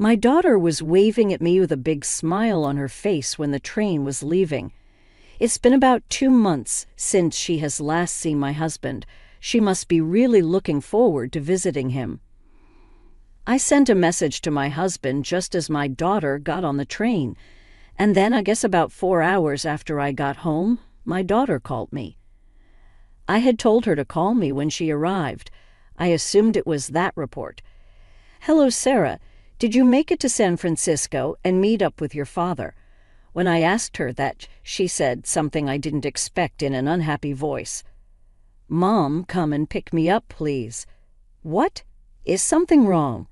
My daughter was waving at me with a big smile on her face when the train was leaving. It's been about 2 months since she has last seen my husband. She must be really looking forward to visiting him. I sent a message to my husband just as my daughter got on the train, and then I guess about 4 hours after I got home, my daughter called me. I had told her to call me when she arrived. I assumed it was that report. "Hello, Sarah. Did you make it to San Francisco and meet up with your father?" When I asked her that, she said something I didn't expect in an unhappy voice. "Mom, come and pick me up, please." "What? Is something wrong?"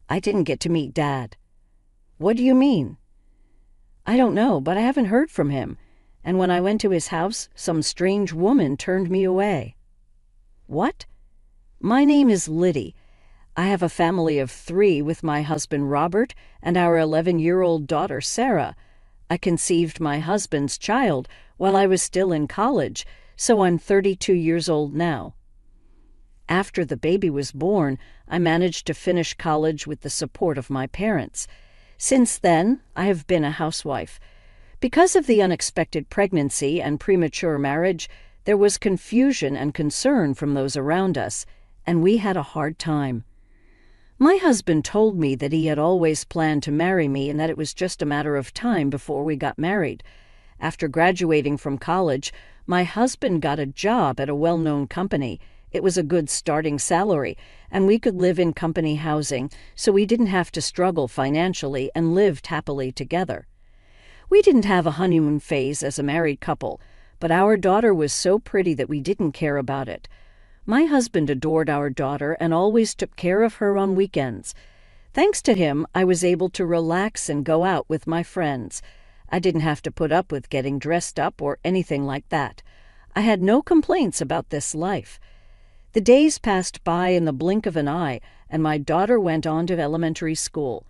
"I didn't get to meet Dad." "What do you mean?" "I don't know, but I haven't heard from him. And when I went to his house, some strange woman turned me away." "What?" "My name is Liddy. I have a family of 3 with my husband Robert and our 11-year-old daughter Sarah. I conceived my husband's child while I was still in college, so I'm 32 years old now. After the baby was born, I managed to finish college with the support of my parents. Since then, I have been a housewife. Because of the unexpected pregnancy and premature marriage, there was confusion and concern from those around us, and we had a hard time. My husband told me that he had always planned to marry me and that it was just a matter of time before we got married. After graduating from college, my husband got a job at a well-known company. It was a good starting salary, and we could live in company housing, so we didn't have to struggle financially and lived happily together. We didn't have a honeymoon phase as a married couple, but our daughter was so pretty that we didn't care about it. My husband adored our daughter and always took care of her on weekends. Thanks to him, I was able to relax and go out with my friends. I didn't have to put up with getting dressed up or anything like that. I had no complaints about this life. The days passed by in the blink of an eye, and my daughter went on to elementary school.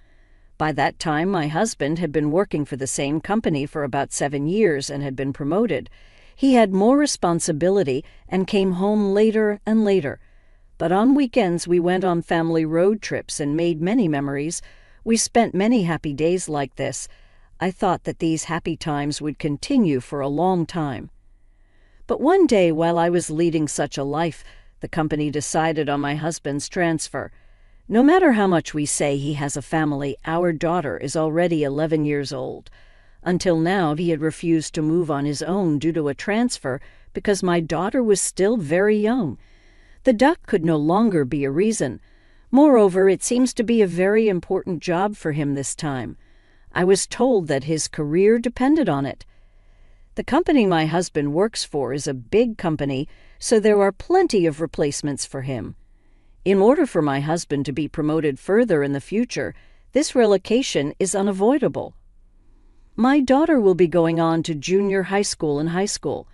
By that time, my husband had been working for the same company for about 7 years and had been promoted. He had more responsibility and came home later and later. But on weekends, we went on family road trips and made many memories. We spent many happy days like this. I thought that these happy times would continue for a long time. But one day, while I was leading such a life, the company decided on my husband's transfer. No matter how much we say he has a family, our daughter is already 11 years old. Until now, he had refused to move on his own due to a transfer because my daughter was still very young. The duck could no longer be a reason. Moreover, it seems to be a very important job for him this time. I was told that his career depended on it. The company my husband works for is a big company, so there are plenty of replacements for him. In order for my husband to be promoted further in the future, this relocation is unavoidable. My daughter will be going on to junior high school and high school.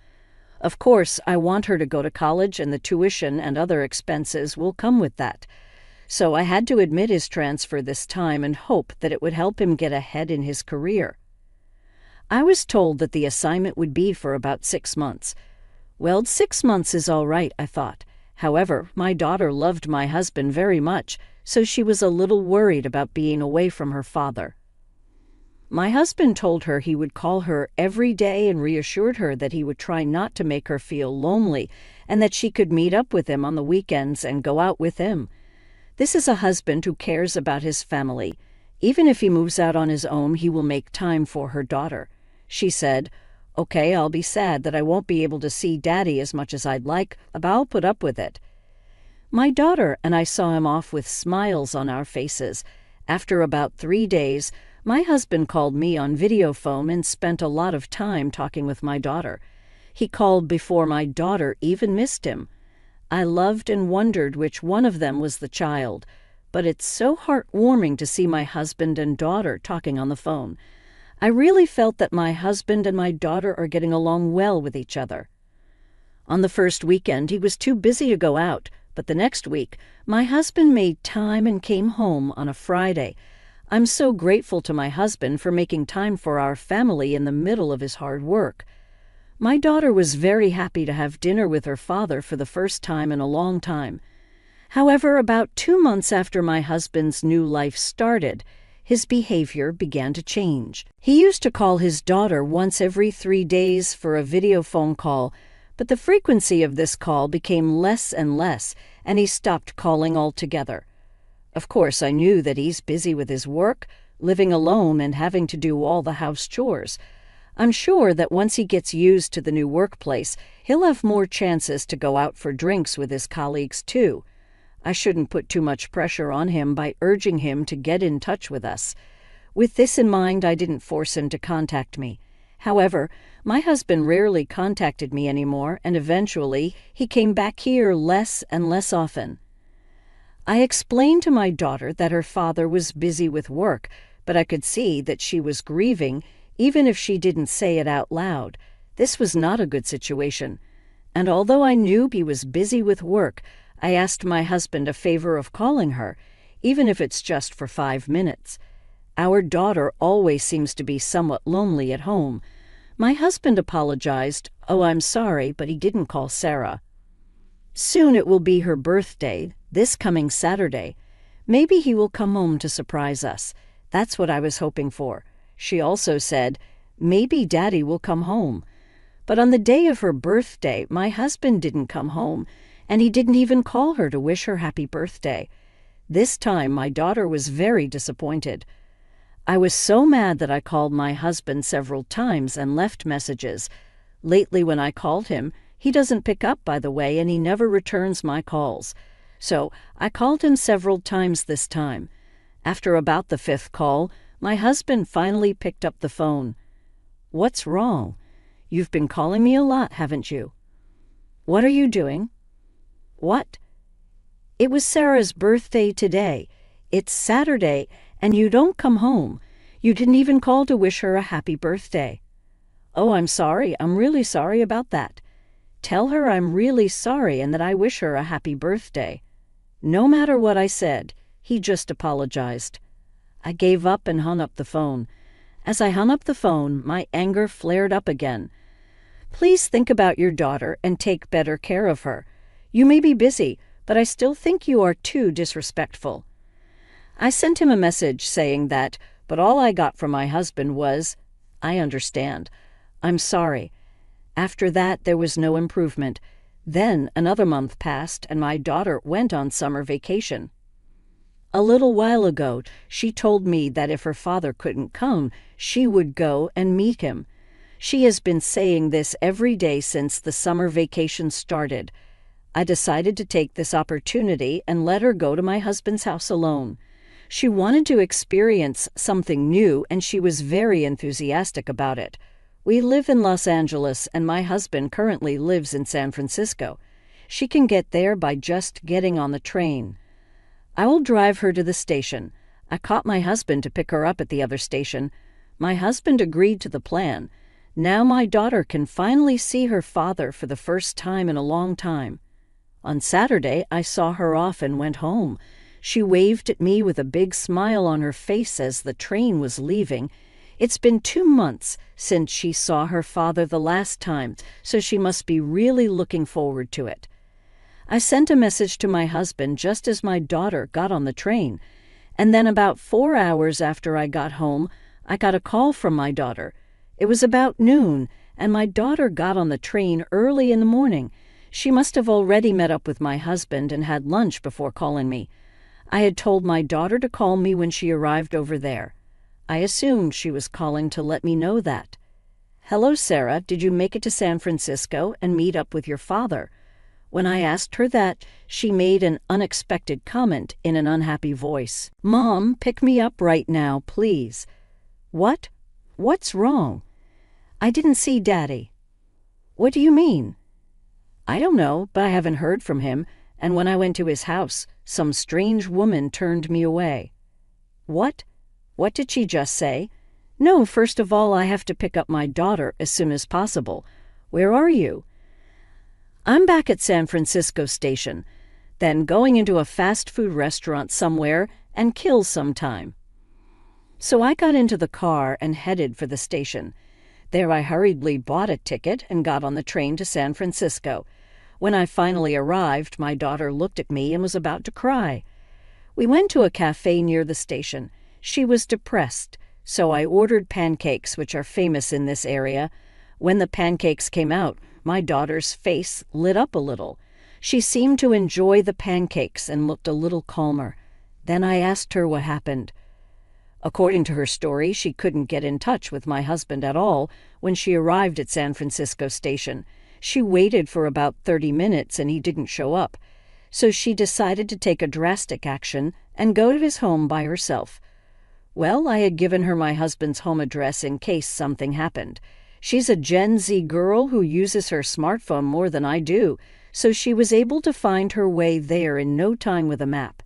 Of course, I want her to go to college, and the tuition and other expenses will come with that. So I had to admit his transfer this time and hope that it would help him get ahead in his career. I was told that the assignment would be for about 6 months. Well, 6 months is all right, I thought. However, my daughter loved my husband very much, so she was a little worried about being away from her father. My husband told her he would call her every day and reassured her that he would try not to make her feel lonely and that she could meet up with him on the weekends and go out with him. This is a husband who cares about his family. Even if he moves out on his own, he will make time for her daughter. She said, "Okay, I'll be sad that I won't be able to see Daddy as much as I'd like, but I'll put up with it." My daughter and I saw him off with smiles on our faces. After about 3 days, my husband called me on video phone and spent a lot of time talking with my daughter. He called before my daughter even missed him. I loved and wondered which one of them was the child, but it's so heartwarming to see my husband and daughter talking on the phone. I really felt that my husband and my daughter are getting along well with each other. On the first weekend, he was too busy to go out, but the next week, my husband made time and came home on a Friday. I'm so grateful to my husband for making time for our family in the middle of his hard work. My daughter was very happy to have dinner with her father for the first time in a long time. However, about 2 months after my husband's new life started, his behavior began to change. He used to call his daughter once every 3 days for a video phone call, but the frequency of this call became less and less, and he stopped calling altogether. Of course, I knew that he's busy with his work, living alone and having to do all the house chores. I'm sure that once he gets used to the new workplace, he'll have more chances to go out for drinks with his colleagues too. I shouldn't put too much pressure on him by urging him to get in touch with us. With this in mind, I didn't force him to contact me. However, my husband rarely contacted me anymore, and eventually he came back here less and less often. I explained to my daughter that her father was busy with work, but I could see that she was grieving, even if she didn't say it out loud. This was not a good situation. And although I knew he was busy with work, I asked my husband a favor of calling her, even if it's just for 5 minutes. Our daughter always seems to be somewhat lonely at home. My husband apologized. "Oh, I'm sorry, but he didn't call Sarah. Soon it will be her birthday, this coming Saturday. Maybe he will come home to surprise us. That's what I was hoping for." She also said, "Maybe Daddy will come home." But on the day of her birthday, my husband didn't come home, and he didn't even call her to wish her happy birthday. This time, my daughter was very disappointed. I was so mad that I called my husband several times and left messages. Lately, when I called him, he doesn't pick up, by the way, and he never returns my calls. So I called him several times this time. After about the 5th call, my husband finally picked up the phone. "What's wrong? You've been calling me a lot, haven't you?" "What are you doing?" "What?" "It was Sarah's birthday today. It's Saturday, and you don't come home. You didn't even call to wish her a happy birthday." "Oh, I'm sorry. I'm really sorry about that." "Tell her I'm really sorry and that I wish her a happy birthday." No matter what I said, he just apologized. I gave up and hung up the phone. As I hung up the phone, my anger flared up again. Please think about your daughter and take better care of her. You may be busy, but I still think you are too disrespectful. I sent him a message saying that, but all I got from my husband was, "I understand. I'm sorry." After that, there was no improvement. Then another month passed, and my daughter went on summer vacation. A little while ago, she told me that if her father couldn't come, she would go and meet him. She has been saying this every day since the summer vacation started. I decided to take this opportunity and let her go to my husband's house alone. She wanted to experience something new, and she was very enthusiastic about it. We live in Los Angeles, and my husband currently lives in San Francisco. She can get there by just getting on the train. I will drive her to the station. I caught my husband to pick her up at the other station. My husband agreed to the plan. Now my daughter can finally see her father for the first time in a long time. On Saturday, I saw her off and went home. She waved at me with a big smile on her face as the train was leaving. It's been 2 months since she saw her father the last time, so she must be really looking forward to it. I sent a message to my husband just as my daughter got on the train, and then about 4 hours after I got home, I got a call from my daughter. It was about noon, and my daughter got on the train early in the morning. She must have already met up with my husband and had lunch before calling me. I had told my daughter to call me when she arrived over there. I assumed she was calling to let me know that. "Hello, Sarah, did you make it to San Francisco and meet up with your father?" When I asked her that, she made an unexpected comment in an unhappy voice. "Mom, pick me up right now, please." "What? What's wrong?" "I didn't see Daddy." "What do you mean?" "I don't know, but I haven't heard from him, and when I went to his house, some strange woman turned me away." "What? What did she just say?" "No, first of all, I have to pick up my daughter as soon as possible. Where are you?" "I'm back at San Francisco Station, then going into a fast food restaurant somewhere and kill some time." So I got into the car and headed for the station. There I hurriedly bought a ticket and got on the train to San Francisco. When I finally arrived, my daughter looked at me and was about to cry. We went to a cafe near the station. She was depressed, so I ordered pancakes, which are famous in this area. When the pancakes came out, my daughter's face lit up a little. She seemed to enjoy the pancakes and looked a little calmer. Then I asked her what happened. According to her story, she couldn't get in touch with my husband at all when she arrived at San Francisco Station. She waited for about 30 minutes and he didn't show up. So she decided to take a drastic action and go to his home by herself. Well, I had given her my husband's home address in case something happened. She's a Gen Z girl who uses her smartphone more than I do, so she was able to find her way there in no time with a map.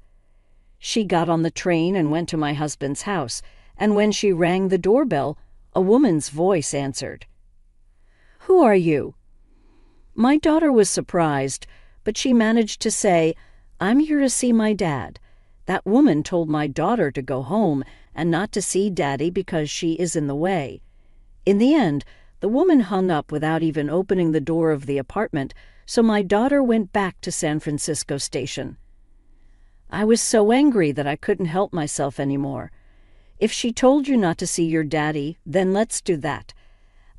She got on the train and went to my husband's house, and when she rang the doorbell, a woman's voice answered. "Who are you?" My daughter was surprised, but she managed to say, "I'm here to see my dad." That woman told my daughter to go home and not to see Daddy because she is in the way. In the end, the woman hung up without even opening the door of the apartment, so my daughter went back to San Francisco Station. I was so angry that I couldn't help myself anymore. If she told you not to see your daddy, then let's do that.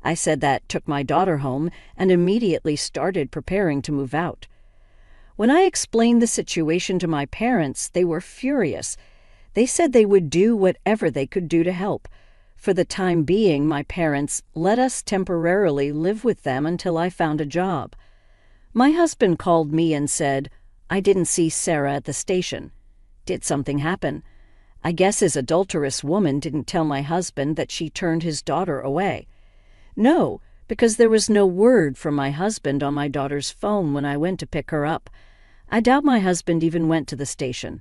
I said that, took my daughter home, and immediately started preparing to move out. When I explained the situation to my parents, they were furious. They said they would do whatever they could do to help. For the time being, my parents let us temporarily live with them until I found a job. My husband called me and said, "I didn't see Sarah at the station. Did something happen?" I guess his adulterous woman didn't tell my husband that she turned his daughter away. No, because there was no word from my husband on my daughter's phone when I went to pick her up. I doubt my husband even went to the station.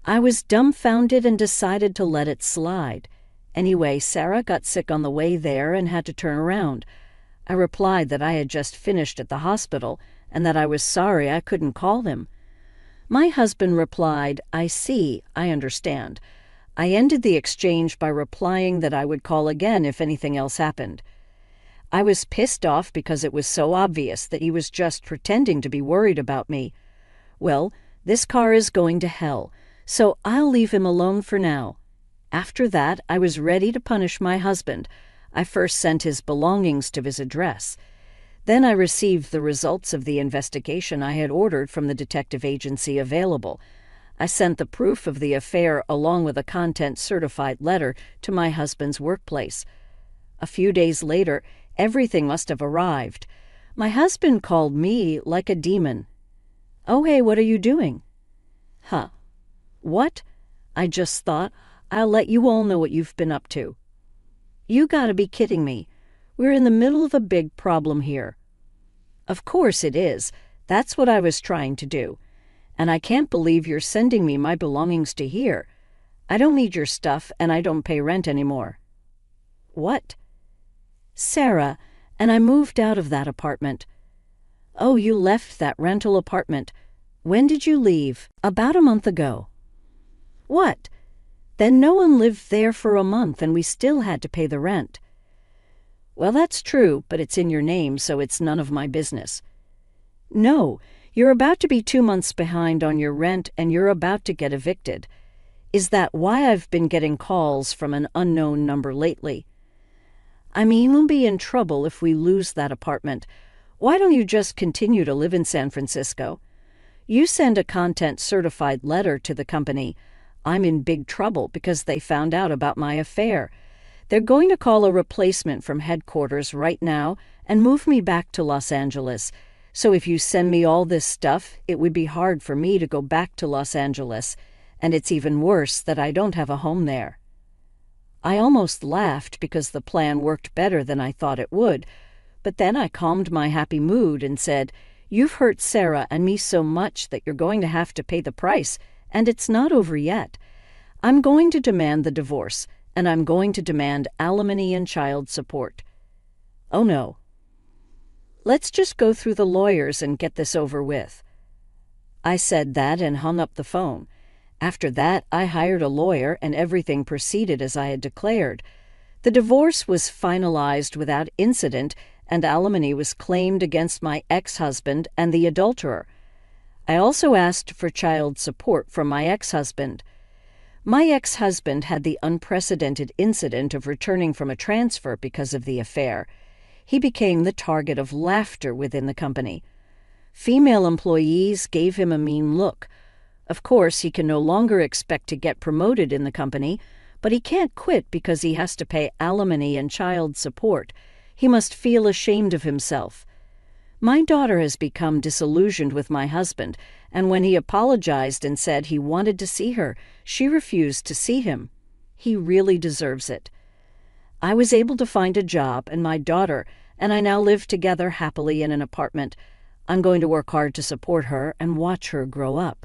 I was dumbfounded and decided to let it slide. Anyway, Sarah got sick on the way there and had to turn around. I replied that I had just finished at the hospital and that I was sorry I couldn't call him. My husband replied, "I see, I understand." I ended the exchange by replying that I would call again if anything else happened. I was pissed off because it was so obvious that he was just pretending to be worried about me. Well, this car is going to hell, so I'll leave him alone for now. After that, I was ready to punish my husband. I first sent his belongings to his address. Then I received the results of the investigation I had ordered from the detective agency available. I sent the proof of the affair along with a content-certified letter to my husband's workplace. A few days later, everything must have arrived. My husband called me like a demon. "Oh, hey, what are you doing?" "Huh. What? I just thought I'll let you all know what you've been up to." "You gotta be kidding me. We're in the middle of a big problem here." "Of course it is. That's what I was trying to do. And I can't believe you're sending me my belongings to here. I don't need your stuff, and I don't pay rent anymore." "What?" "Sarah, and I moved out of that apartment." "Oh, you left that rental apartment. When did you leave?" "About a month ago." "What? Then no one lived there for a month, and we still had to pay the rent." "Well, that's true, but it's in your name, so it's none of my business." "No, you're about to be 2 months behind on your rent, and you're about to get evicted. Is that why I've been getting calls from an unknown number lately?" "I mean, we'll be in trouble if we lose that apartment. Why don't you just continue to live in San Francisco? You send a content-certified letter to the company. I'm in big trouble because they found out about my affair. They're going to call a replacement from headquarters right now and move me back to Los Angeles. So if you send me all this stuff, it would be hard for me to go back to Los Angeles, and it's even worse that I don't have a home there." I almost laughed because the plan worked better than I thought it would, but then I calmed my happy mood and said, "You've hurt Sarah and me so much that you're going to have to pay the price, and it's not over yet. I'm going to demand the divorce, and I'm going to demand alimony and child support." "Oh no. Let's just go through the lawyers and get this over with." I said that and hung up the phone. After that, I hired a lawyer and everything proceeded as I had declared. The divorce was finalized without incident, and alimony was claimed against my ex-husband and the adulterer. I also asked for child support from my ex-husband. My ex-husband had the unprecedented incident of returning from a transfer because of the affair. He became the target of laughter within the company. Female employees gave him a mean look. Of course, he can no longer expect to get promoted in the company, but he can't quit because he has to pay alimony and child support. He must feel ashamed of himself. My daughter has become disillusioned with my husband, and when he apologized and said he wanted to see her, she refused to see him. He really deserves it. I was able to find a job and my daughter, and I now live together happily in an apartment. I'm going to work hard to support her and watch her grow up.